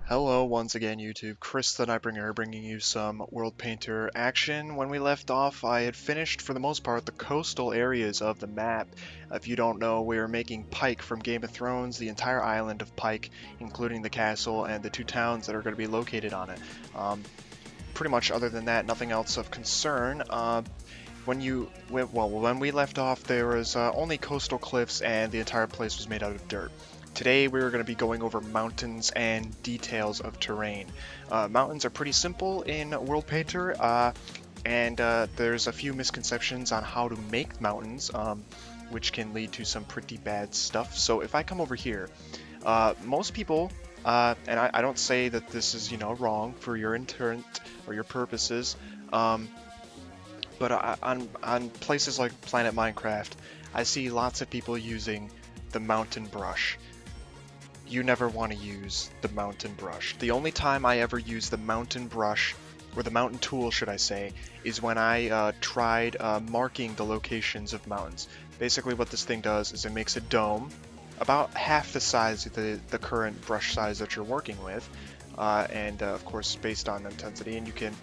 Hello once again YouTube, Chris the Nightbringer bringing you some World Painter action. When we left off, I had finished for the most part the coastal areas of the map. If you don't know, we are making Pyke from Game of Thrones, the entire island of Pyke, including the castle and the two towns that are going to be located on it. Pretty much other than that, nothing else of concern. When we left off, there was only coastal cliffs and the entire place was made out of dirt. Today we're going to be going over mountains and details of terrain. Mountains are pretty simple in World Painter, and there's a few misconceptions on how to make mountains, which can lead to some pretty bad stuff. So if I come over here, most people, and I don't say that this is, wrong for your intent or your purposes, but on places like Planet Minecraft, I see lots of people using the mountain brush. You never want to use the mountain brush. The only time I ever use the mountain brush, or the mountain tool should I say, is when I tried marking the locations of mountains. Basically what this thing does is it makes a dome, about half the size of the current brush size that you're working with, and of course based on intensity, and you can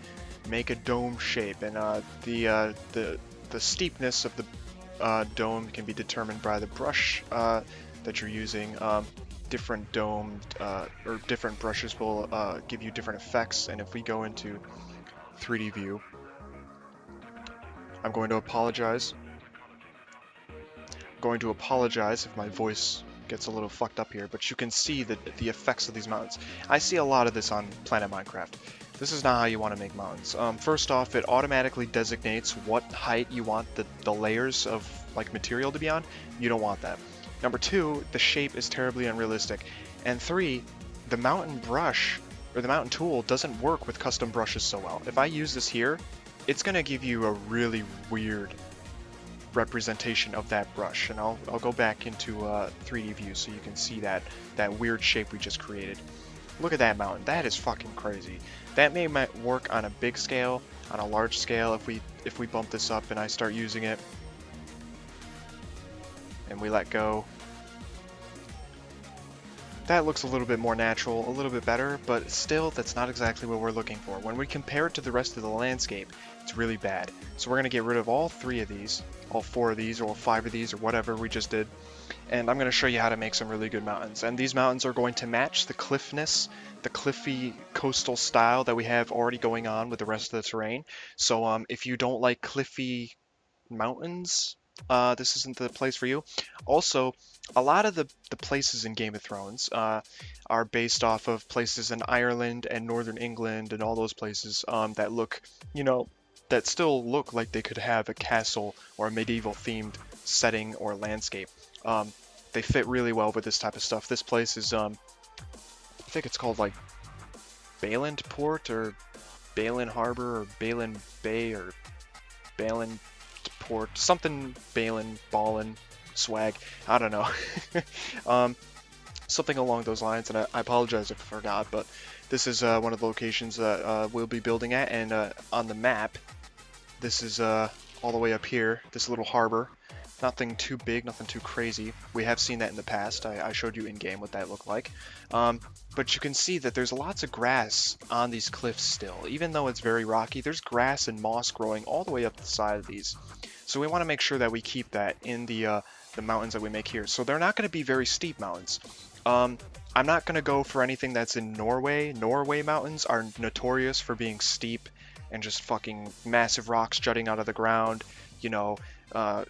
make a dome shape, and the steepness of the dome can be determined by the brush that you're using. Different domed or different brushes will give you different effects, and if we go into 3D view, I'm going to apologize. If my voice gets a little fucked up here, but you can see the effects of these mountains. I see a lot of this on Planet Minecraft. This is not how you want to make mountains. First off, it automatically designates what height you want the layers of like material to be on. You don't want that. Number two, the shape is terribly unrealistic. And three, the mountain brush, or the mountain tool, doesn't work with custom brushes so well. If I use this here, it's going to give you a really weird representation of that brush. And I'll go back into 3D view so you can see that weird shape we just created. Look at that mountain. That is fucking crazy. That might work on a big scale, on a large scale, if we bump this up and I start using it. And we let go. That looks a little bit more natural, a little bit better, but still, that's not exactly what we're looking for. When we compare it to the rest of the landscape, it's really bad. So we're going to get rid of all 3 of these, all 4 of these, or 5 of these, or whatever we just did. And I'm going to show you how to make some really good mountains. And these mountains are going to match the cliffness, the cliffy coastal style that we have already going on with the rest of the terrain. So if you don't like cliffy mountains, this isn't the place for you. Also, a lot of the places in Game of Thrones are based off of places in Ireland and Northern England and all those places that look, that still look like they could have a castle or a medieval themed setting or landscape. They fit really well with this type of stuff. This place is, I think it's called like Balin Port or Balin Harbor or Balin Bay or Balin Port, something Balin, Ballin, Swag, I don't know. Something along those lines, and I apologize if I forgot, but this is one of the locations that we'll be building at, and on the map, this is all the way up here, this little harbor. Nothing too big, nothing too crazy. We have seen that in the past. I showed you in-game what that looked like. But you can see that there's lots of grass on these cliffs still. Even though it's very rocky, there's grass and moss growing all the way up the side of these. So we want to make sure that we keep that in the mountains that we make here. So they're not going to be very steep mountains. I'm not going to go for anything that's in Norway. Norway mountains are notorious for being steep and just fucking massive rocks jutting out of the ground,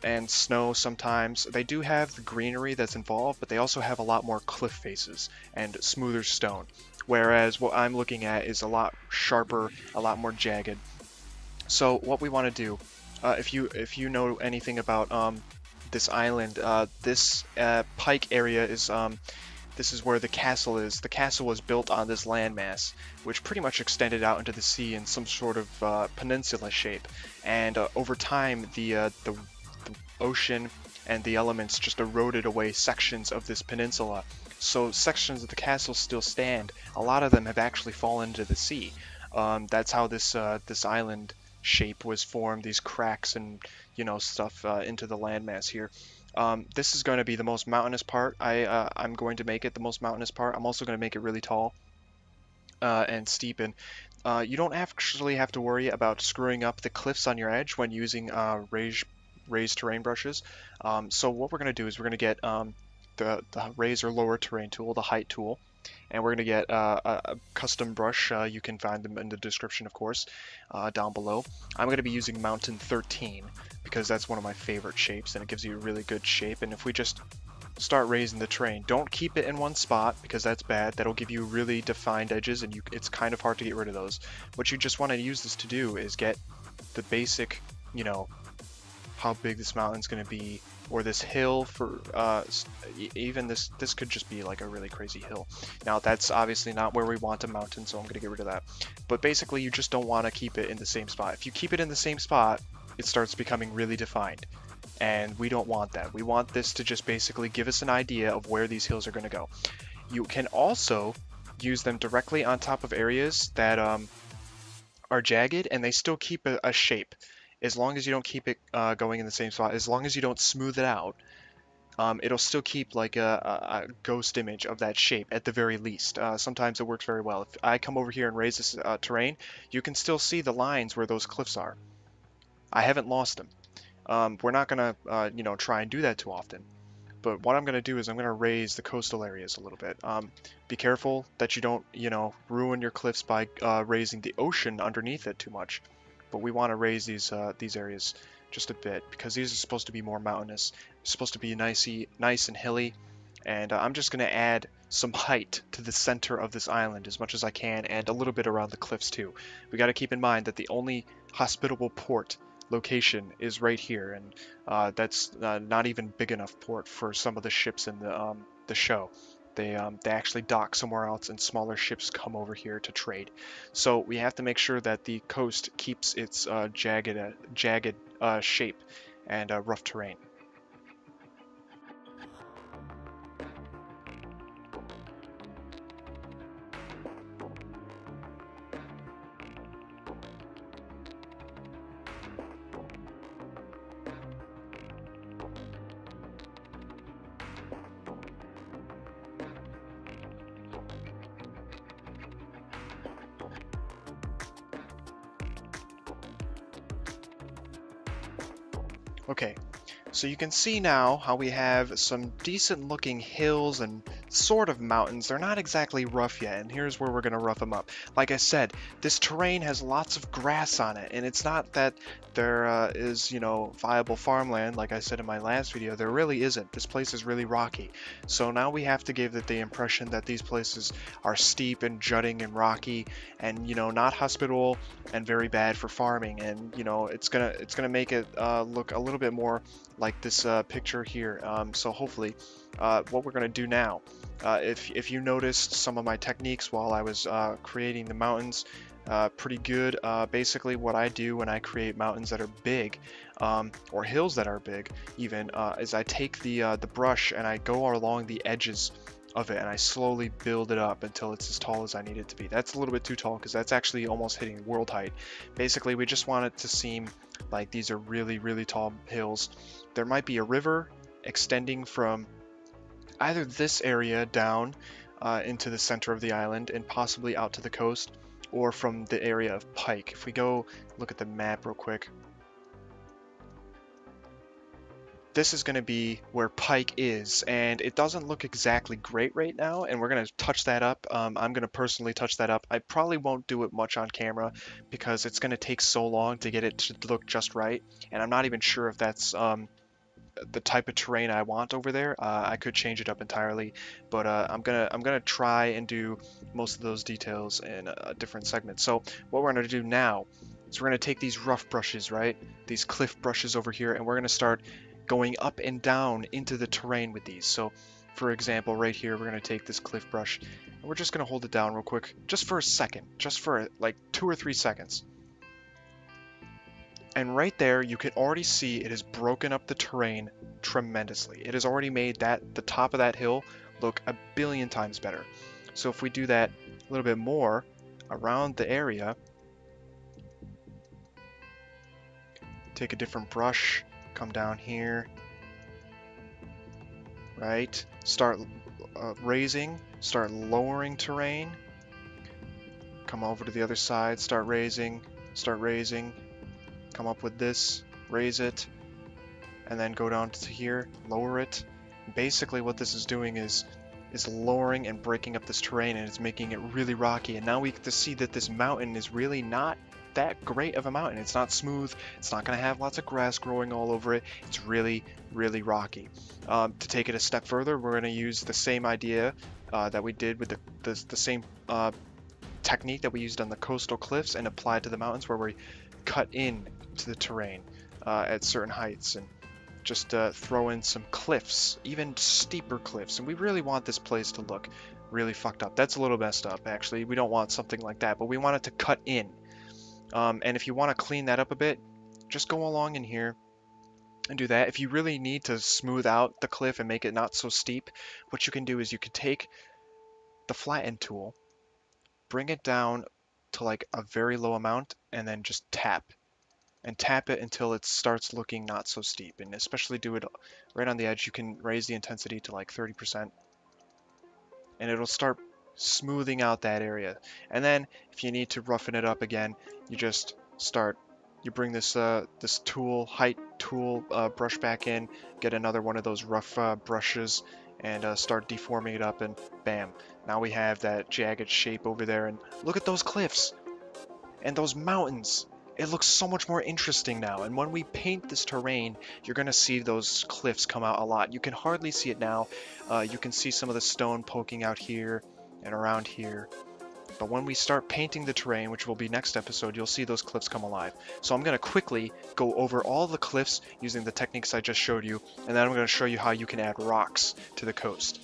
and snow sometimes. They do have the greenery that's involved, but they also have a lot more cliff faces and smoother stone. Whereas what I'm looking at is a lot sharper, a lot more jagged. So what we want to do, if you know anything about this island, this Pyke area is this is where the castle is. The castle was built on this landmass, which pretty much extended out into the sea in some sort of peninsula shape. And over time, the ocean and the elements just eroded away sections of this peninsula. So sections of the castle still stand. A lot of them have actually fallen into the sea. That's how this island shape was formed. These cracks and stuff into the landmass here. This is going to be the most mountainous part. I'm going to make it the most mountainous part. I'm also going to make it really tall. and steepen, you don't actually have to worry about screwing up the cliffs on your edge when using raised terrain brushes. So what we're going to do is we're going to get the raise or lower terrain tool, the height tool, and we're going to get a custom brush. You can find them in the description, of course, down below. I'm going to be using Mountain 13 because that's one of my favorite shapes, and it gives you a really good shape. And if we just start raising the terrain, don't keep it in one spot because that's bad. That'll give you really defined edges, and it's kind of hard to get rid of those. What you just want to use this to do is get the basic, you know, how big this mountain's going to be, or this hill for even this could just be like a really crazy hill. Now that's obviously not where we want a mountain, so I'm going to get rid of that. But basically you just don't want to keep it in the same spot. If you keep it in the same spot, it starts becoming really defined, and we don't want that. We want this to just basically give us an idea of where these hills are going to go. You can also use them directly on top of areas that are jagged, and they still keep a shape. As long as you don't keep it going in the same spot, as long as you don't smooth it out, it'll still keep like a ghost image of that shape at the very least. Sometimes it works very well. If I come over here and raise this terrain, you can still see the lines where those cliffs are. I haven't lost them. We're not gonna, you know, try and do that too often. But what I'm gonna do is I'm gonna raise the coastal areas a little bit. Be careful that you don't, you know, ruin your cliffs by raising the ocean underneath it too much. But we want to raise these areas just a bit because these are supposed to be more mountainous. They're supposed to be nice and hilly, and I'm just going to add some height to the center of this island as much as I can, and a little bit around the cliffs too. We got to keep in mind that the only hospitable port location is right here, and that's not even big enough port for some of the ships in the show. They actually dock somewhere else, and smaller ships come over here to trade. So we have to make sure that the coast keeps its jagged shape and rough terrain. Okay, so you can see now how we have some decent looking hills and sort of mountains. They're not exactly rough yet, and here's where we're going to rough them up. Like I said, this terrain has lots of grass on it, and it's not that there is, you know, viable farmland. Like I said in my last video, there really isn't. This place is really rocky. So now we have to give it the impression that these places are steep and jutting and rocky, and, you know, not hospitable and very bad for farming. And, you know, it's gonna make it look a little bit more like this picture here. So hopefully what we're going to do now, if you noticed some of my techniques while I was creating the mountains, pretty good. Basically what I do when I create mountains that are big, or hills that are big even, is I take the brush and I go along the edges of it, and I slowly build it up until it's as tall as I need it to be. That's a little bit too tall because that's actually almost hitting world height. Basically, we just want it to seem like these are really, really tall hills. There might be a river extending from either this area down into the center of the island and possibly out to the coast, or from the area of Pyke. If we go look at the map real quick, this is going to be where Pyke is, and it doesn't look exactly great right now, and we're going to touch that up. I'm going to personally touch that up. I probably won't do it much on camera because it's going to take so long to get it to look just right, and I'm not even sure if that's the type of terrain I want over there. I could change it up entirely, but I'm gonna try and do most of those details in a different segment. So what we're gonna do now is we're gonna take these rough brushes, right? These cliff brushes over here, and we're gonna start going up and down into the terrain with these. So for example, right here, we're gonna take this cliff brush and we're just gonna hold it down real quick, just for a second, just for like 2 or 3 seconds. And right there, you can already see it has broken up the terrain tremendously. It has already made the top of that hill look a billion times better. So if we do that a little bit more around the area, take a different brush, come down here, right? Start raising, start lowering terrain, come over to the other side, start raising, come up with this, raise it, and then go down to here, lower it. Basically what this is doing is lowering and breaking up this terrain, and it's making it really rocky. And now we get to see that this mountain is really not that great of a mountain. It's not smooth, it's not going to have lots of grass growing all over it. It's really, really rocky. To take it a step further, we're going to use the same idea that we did with the same technique that we used on the coastal cliffs and apply it to the mountains, where we cut in to the terrain at certain heights and just throw in some cliffs, even steeper cliffs. And we really want this place to look really fucked up. That's a little messed up, actually. We don't want something like that, but we want it to cut in. And if you want to clean that up a bit, just go along in here and do that. If you really need to smooth out the cliff and make it not so steep, what you can do is you could take the flatten tool, bring it down to like a very low amount, and then just tap it until it starts looking not so steep. And especially do it right on the edge. You can raise the intensity to like 30%, and it'll start smoothing out that area. And then if you need to roughen it up again, you just bring this this tool, height tool brush back in, get another one of those rough brushes, and start deforming it up, and bam, now we have that jagged shape over there. And look at those cliffs and those mountains. It looks so much more interesting now. And when we paint this terrain, you're going to see those cliffs come out a lot. You can hardly see it now. You can see some of the stone poking out here and around here. But when we start painting the terrain, which will be next episode, you'll see those cliffs come alive. So I'm going to quickly go over all the cliffs using the techniques I just showed you, and then I'm going to show you how you can add rocks to the coast.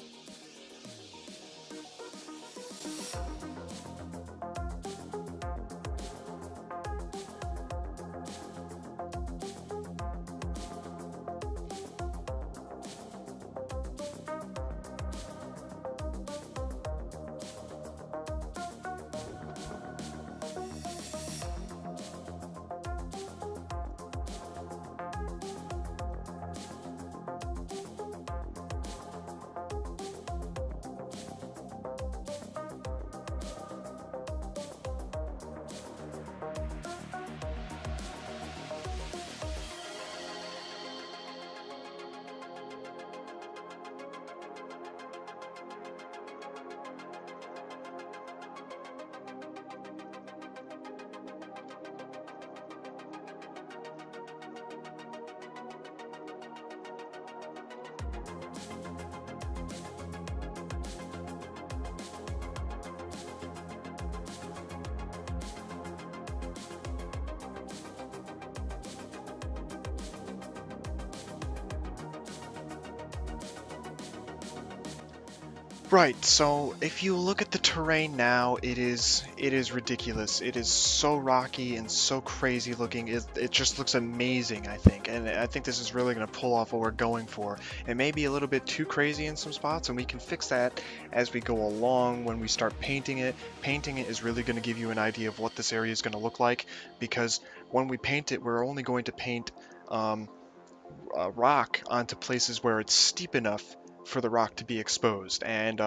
Right, so if you look at the terrain now, it is ridiculous. It is so rocky and so crazy looking. It just looks amazing, I think. And I think this is really going to pull off what we're going for. It may be a little bit too crazy in some spots, and we can fix that as we go along when we start painting it. Painting it is really going to give you an idea of what this area is going to look like, because when we paint it, we're only going to paint rock onto places where it's steep enough for the rock to be exposed, and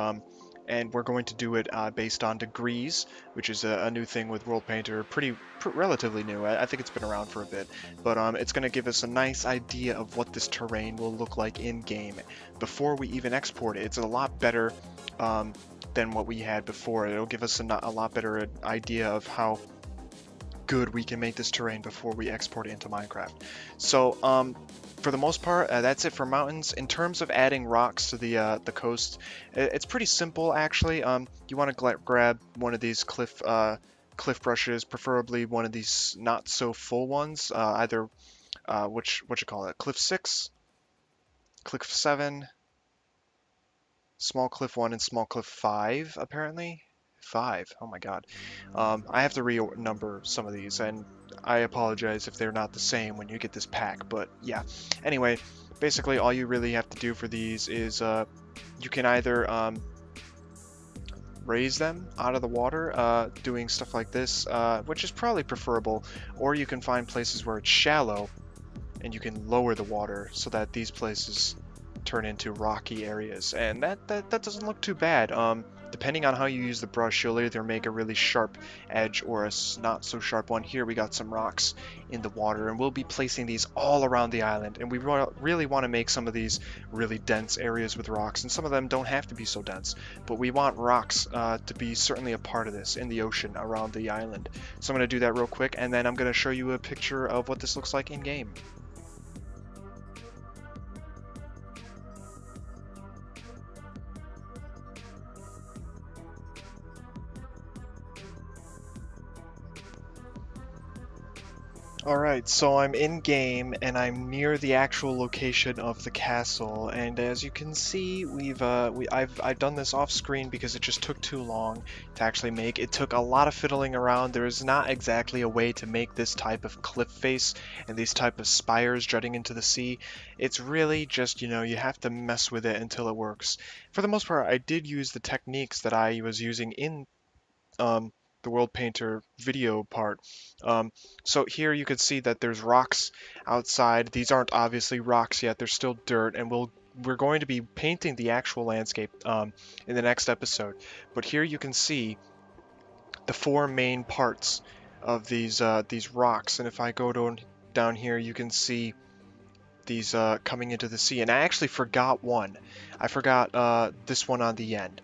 we're going to do it based on degrees, which is a new thing with World Painter, relatively new. I think it's been around for a bit, but it's going to give us a nice idea of what this terrain will look like in game before we even export it. It's a lot better than what we had before. It'll give us a lot better idea of how good we can make this terrain before we export it into Minecraft. So for the most part, that's it for mountains. In terms of adding rocks to the coast, it's pretty simple actually. You want to grab one of these cliff brushes, preferably one of these not so full ones. Either what you call it, cliff 6, cliff 7, small cliff 1, and small cliff 5 apparently. 5. Oh my god. I have to renumber some of these, and I apologize if they're not the same when you get this pack, but yeah. Anyway, basically all you really have to do for these is you can either raise them out of the water doing stuff like this, which is probably preferable, or you can find places where it's shallow and you can lower the water so that these places turn into rocky areas, and that doesn't look too bad. The depending on how you use the brush, you'll either make a really sharp edge or a not so sharp one. Here we got some rocks in the water, and we'll be placing these all around the island. And we really want to make some of these really dense areas with rocks, and some of them don't have to be so dense, but we want rocks to be certainly a part of this in the ocean around the island. So I'm going to do that real quick, and then I'm going to show you a picture of what this looks like in game. Alright, so I'm in game and I'm near the actual location of the castle, and as you can see, I've done this off screen because it just took too long to actually make. It took a lot of fiddling around. There is not exactly a way to make this type of cliff face and these type of spires jutting into the sea. It's really just, you have to mess with it until it works. For the most part, I did use the techniques that I was using in the World Painter video part. So here you can see that there's rocks outside. These aren't obviously rocks yet, they're still dirt, and we're going to be painting the actual landscape in the next episode. But here you can see the four main parts of these rocks, and if I go down here, you can see these coming into the sea. And I actually forgot one. I forgot this one on the end.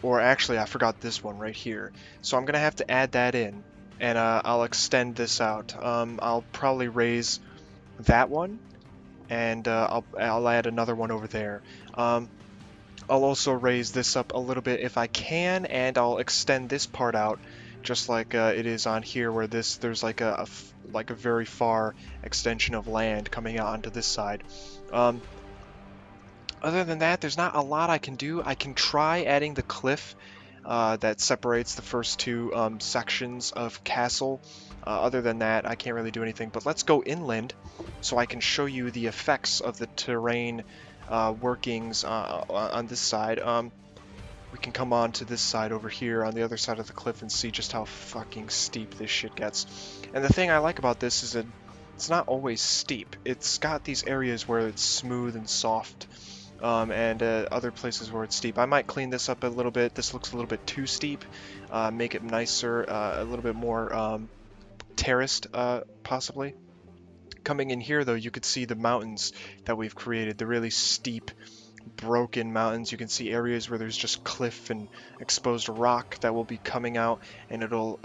Or actually, I forgot this one right here. So I'm going to have to add that in, and I'll extend this out. I'll probably raise that one, and I'll add another one over there. I'll also raise this up a little bit if I can, and I'll extend this part out just like it is on here, where there's like a very far extension of land coming out onto this side. Other than that, there's not a lot I can do. I can try adding the cliff that separates the first two sections of castle. Other than that, I can't really do anything. But let's go inland so I can show you the effects of the terrain workings on this side. We can come on to this side over here on the other side of the cliff and see just how fucking steep this shit gets. And the thing I like about this is that it's not always steep. It's got these areas where it's smooth and soft. And other places where it's steep. I might clean this up a little bit. This looks a little bit too steep. Make it nicer, a little bit more terraced, possibly. Coming in here, though, you could see the mountains that we've created, the really steep, broken mountains. You can see areas where there's just cliff and exposed rock that will be coming out, and it'll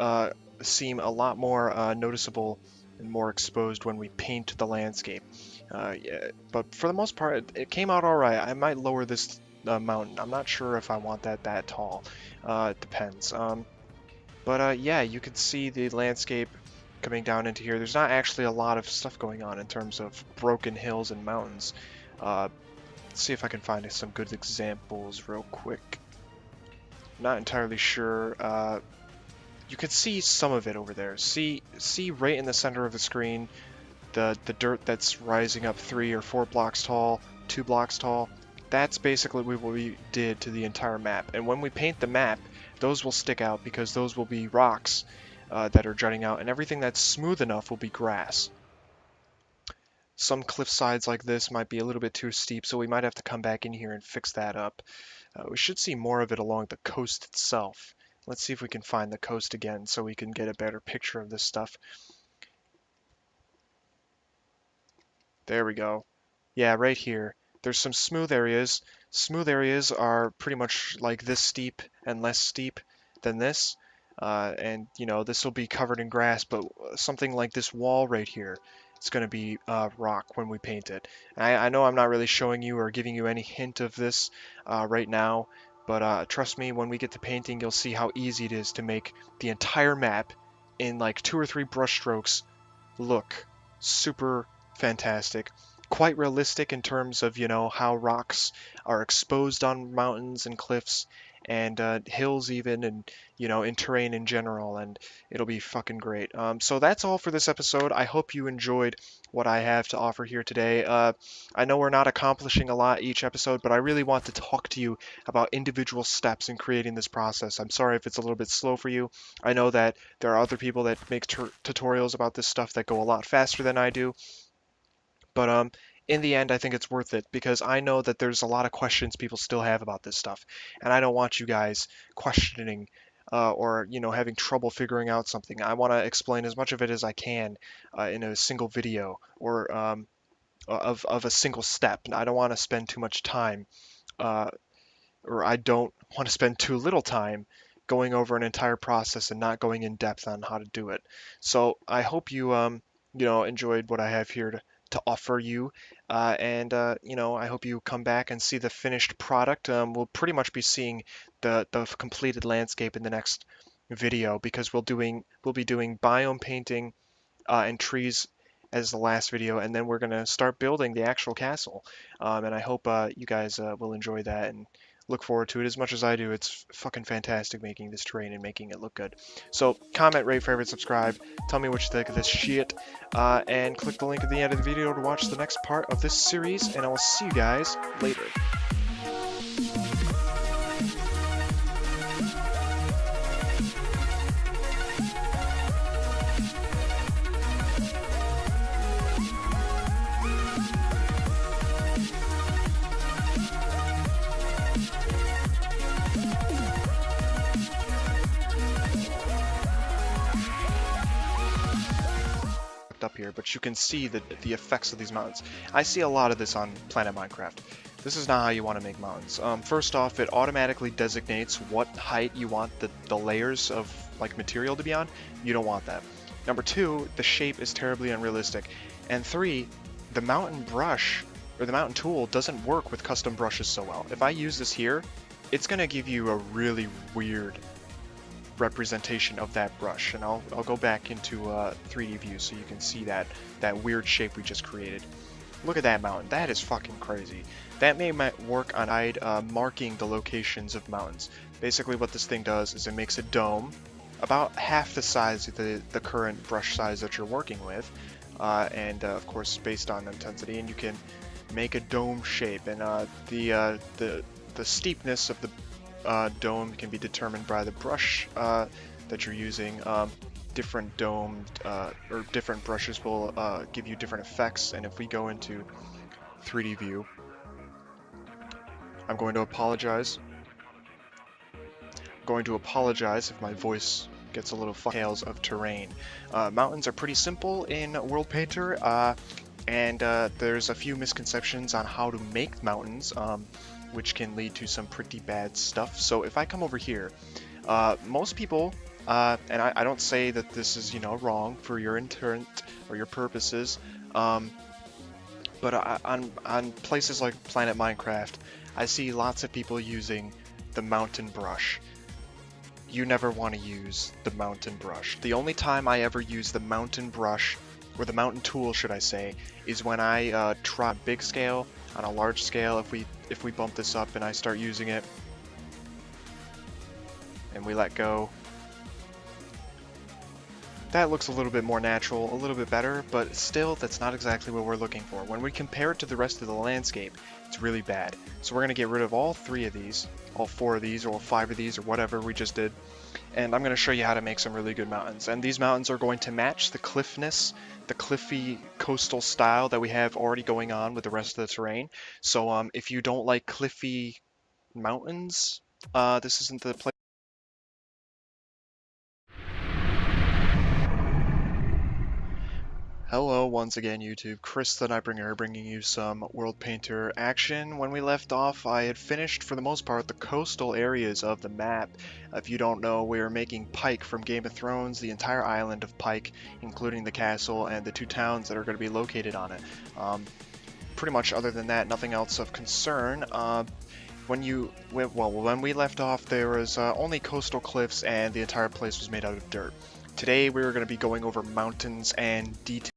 seem a lot more noticeable and more exposed when we paint the landscape. Yeah, but for the most part, it came out all right. I might lower this mountain. I'm not sure if I want that tall. It depends. But yeah, you can see the landscape coming down into here. There's not actually a lot of stuff going on in terms of broken hills and mountains. Let's see if I can find some good examples real quick. Not entirely sure. You can see some of it over there. See right in the center of the screen, the dirt that's rising up 3 or 4 blocks tall, 2 blocks tall. That's basically what we did to the entire map. And when we paint the map, those will stick out because those will be rocks that are jutting out, and everything that's smooth enough will be grass. Some cliff sides like this might be a little bit too steep, so we might have to come back in here and fix that up. We should see more of it along the coast itself. Let's see if we can find the coast again so we can get a better picture of this stuff. There we go. Yeah, right here. There's some smooth areas. Smooth areas are pretty much like this steep and less steep than this. And, this will be covered in grass, but something like this wall right here, it's going to be rock when we paint it. I know I'm not really showing you or giving you any hint of this right now, but trust me, when we get to painting, you'll see how easy it is to make the entire map in like 2 or 3 brush strokes look super fantastic. Quite realistic in terms of, how rocks are exposed on mountains and cliffs and hills even, and, in terrain in general, and it'll be fucking great. So that's all for this episode. I hope you enjoyed what I have to offer here today. I know we're not accomplishing a lot each episode, but I really want to talk to you about individual steps in creating this process. I'm sorry if it's a little bit slow for you. I know that there are other people that make tutorials about this stuff that go a lot faster than I do. But in the end, I think it's worth it because I know that there's a lot of questions people still have about this stuff, and I don't want you guys questioning or having trouble figuring out something. I want to explain as much of it as I can in a single video or of a single step. I don't want to spend too much time uh, or I don't want to spend too little time going over an entire process and not going in depth on how to do it. So I hope you enjoyed what I have here to offer you, and I hope you come back and see the finished product. We'll pretty much be seeing the completed landscape in the next video because we'll be doing biome painting and trees as the last video, and then we're gonna start building the actual castle. And I hope you guys will enjoy that and look forward to it as much as I do. It's fucking fantastic making this terrain and making it look good. So comment, rate, favorite, subscribe. Tell me what you think of this shit, and click the link at the end of the video to watch the next part of this series. And I will see you guys later. Up here, but you can see the effects of these mountains. I see a lot of this on Planet Minecraft. This is not how you want to make mountains. First off, it automatically designates what height you want the layers of like material to be on. You don't want that. Number two, the shape is terribly unrealistic. And three, the mountain brush or the mountain tool doesn't work with custom brushes so well. If I use this here, it's gonna give you a really weird representation of that brush, and I'll go back into 3D view so you can see that weird shape we just created. Look at that mountain. That is fucking crazy. That may work on marking the locations of mountains. Basically what this thing does is it makes a dome about half the size of the current brush size that you're working with, and of course based on intensity, and you can make a dome shape, and the steepness of the dome can be determined by the brush that you're using. Different domed or different brushes will give you different effects, and if we go into 3D view, I'm going to apologize. If my voice gets a little details of terrain. Mountains are pretty simple in World Painter, and there's a few misconceptions on how to make mountains, which can lead to some pretty bad stuff. So if I come over here, most people, and I don't say that this is wrong for your intent or your purposes, but on places like Planet Minecraft, I see lots of people using the mountain brush. You never want to use the mountain brush. The only time I ever use the mountain brush, or the mountain tool should I say, is when I try big scale. On a large scale, if we bump this up and I start using it and we let go, that looks a little bit more natural, a little bit better, but still that's not exactly what we're looking for. When we compare it to the rest of the landscape, it's really bad. So we're going to get rid of all 3 of these, all 4 of these, or all 5 of these, or whatever we just did, and I'm going to show you how to make some really good mountains. And these mountains are going to match the cliffness, the cliffy coastal style that we have already going on with the rest of the terrain. So if you don't like cliffy mountains, this isn't the place. Hello once again YouTube, Chris the Nightbringer bringing you some World Painter action. When we left off, I had finished for the most part the coastal areas of the map. If you don't know, we are making Pyke from Game of Thrones, the entire island of Pyke, including the castle and the 2 towns that are going to be located on it. Pretty much other than that, nothing else of concern. When we left off, there was only coastal cliffs and the entire place was made out of dirt. Today we were going to be going over mountains and details.